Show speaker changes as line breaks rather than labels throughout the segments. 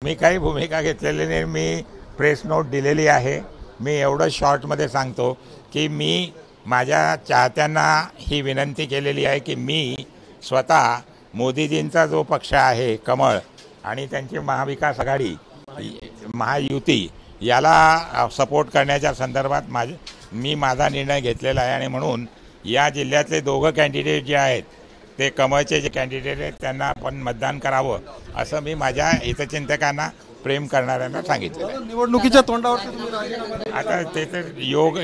मी काही भूमिका घेतलेली नाही, मी प्रेस नोट दिलेली आहे। मी एवढं शॉर्टमध्ये सांगतो की मी माझ्या चाहत्यांना ही विनंती केलेली आहे की मी स्वतः मोदीजींचा जो पक्ष आहे कमळ आणि त्यांची महाविकास आघाडी महायुती याला सपोर्ट करण्याच्या संदर्भात मी माझा निर्णय घेतलेला आहे आणि म्हणून या जिल्ह्यातले दोघं कॅन्डिडेट जे आहेत ते कमळचे जे कॅन्डिडेट आहेत त्यांना आपण मतदान करावं असं मी माझ्या हितचिंतकांना प्रेम करणाऱ्यांना सांगितलं।
निवडणुकीच्या तोंडावरती
आता ते तर योग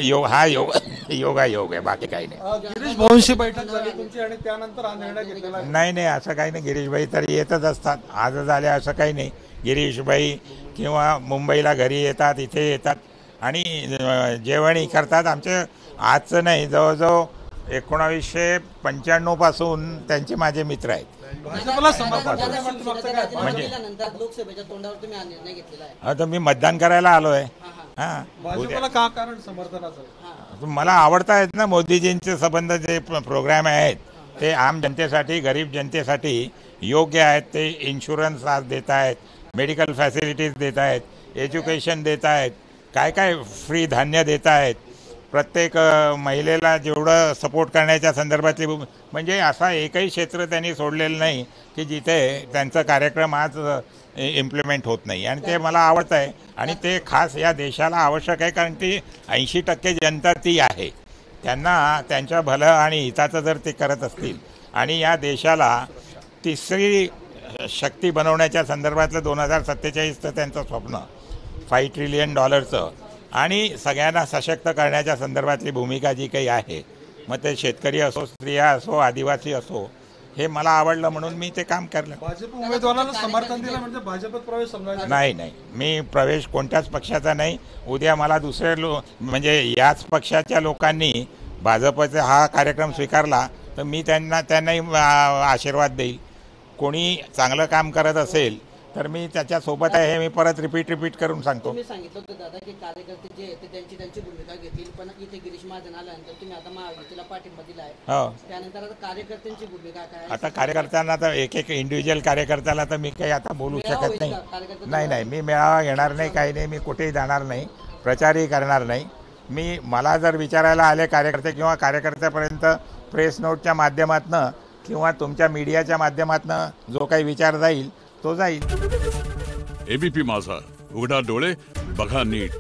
आहे, बाकी काही नाही।
गिरीश भाऊंशी बैठक झाली तुमची आणि त्यानंतर हा निर्णय घेतलेला आहे?
नाही असं काही नाही। गिरीशभाई तर येतच असतात, आज झाले असं काही नाही। गिरीशभाई किंवा मुंबईला घरी येतात, इथे येतात आणि जेवणही करतात। आमचे आजचं नाही, जवळजवळ 1995 पासून त्यांचे माझे मित्र आहेत। म्हणजे आता मी मतदान करायला आलोय।
भाजपला का कारण समर्थनाचं?
मला आवडतायत ना मोदीजींचे संबंध जे प्रोग्राम आहेत ते आम जनतेसाठी गरीब जनतेसाठी योग्य आहेत। ते इन्शुरन्स आज देत आहेत, मेडिकल फॅसिलिटीज देत आहेत, एज्युकेशन देत आहेत, काय फ्री धान्य देत आहेत, प्रत्येक महिलेला जेवढं सपोर्ट करण्याच्या संदर्भातली म्हणजे असा एकही क्षेत्र त्यांनी सोडलेलं नाही की जिथे त्यांचा कार्यक्रम आज इम्प्लिमेंट होत नाही आणि ते मला आवडतं आहे आणि ते खास या देशाला आवश्यक आहे कारण ती 80% जनता ती आहे। त्यांना त्यांच्या भलं आणि हिताचं जर ते करत असतील आणि या देशाला तिसरी शक्ती बनवण्याच्या संदर्भातलं 2047चं त्यांचं स्वप्न $5 ट्रिलियन आणि सगळ्यांना सशक्त करण्याच्या संदर्भातली भूमिका जी काही आहे, मग ते शेतकरी असो, स्त्रिया असो, आदिवासी असो, हे मला आवडलं म्हणून मी ते काम केलं।
भाजप उमेदवाराला समर्थन दिलं म्हणजे भाजपत प्रवेश समजायचा?
नाही, मी प्रवेश कोणत्याच पक्षाचा नाही। उद्या मला दुसरे म्हणजे याच पक्षाच्या लोकांनी भाजपचा हा कार्यक्रम स्वीकारला तर मी त्यांनाही आशीर्वाद देईल। कोणी चांगलं काम करत असेल तर मी त्याच्यासोबत आहे, हे मी परत रिपीट करून सांगतो।
तुम्ही सांगितलं होतं दादा की कार्यकर्ते जे आहेत ते त्यांची भूमिका घेतील, पण इथे गिरीश महाजन आल्यानंतर तुम्ही आता महायुतीला पाठिंबा दिला आहे, त्यानंतर आता कार्यकर्त्यांची भूमिका काय?
आता कार्यकर्त्यांना तर एक इंडिव्हिज्युअल कार्यकर्त्याला तर मी काही आता बोलू शकत नाही। नाही, मी मेळावा घेणार नाही, काही नाही, मी कुठेही जाणार नाही, प्रचारही करणार नाही। मला जर विचारायला आले कार्यकर्ते किंवा कार्यकर्त्यापर्यंत प्रेस नोटच्या माध्यमातून किंवा तुमच्या मीडियाच्या माध्यमातून जो काही विचार जाईल तो जाईल।
एबीपी माझा, उघडा डोळे बघा नीट।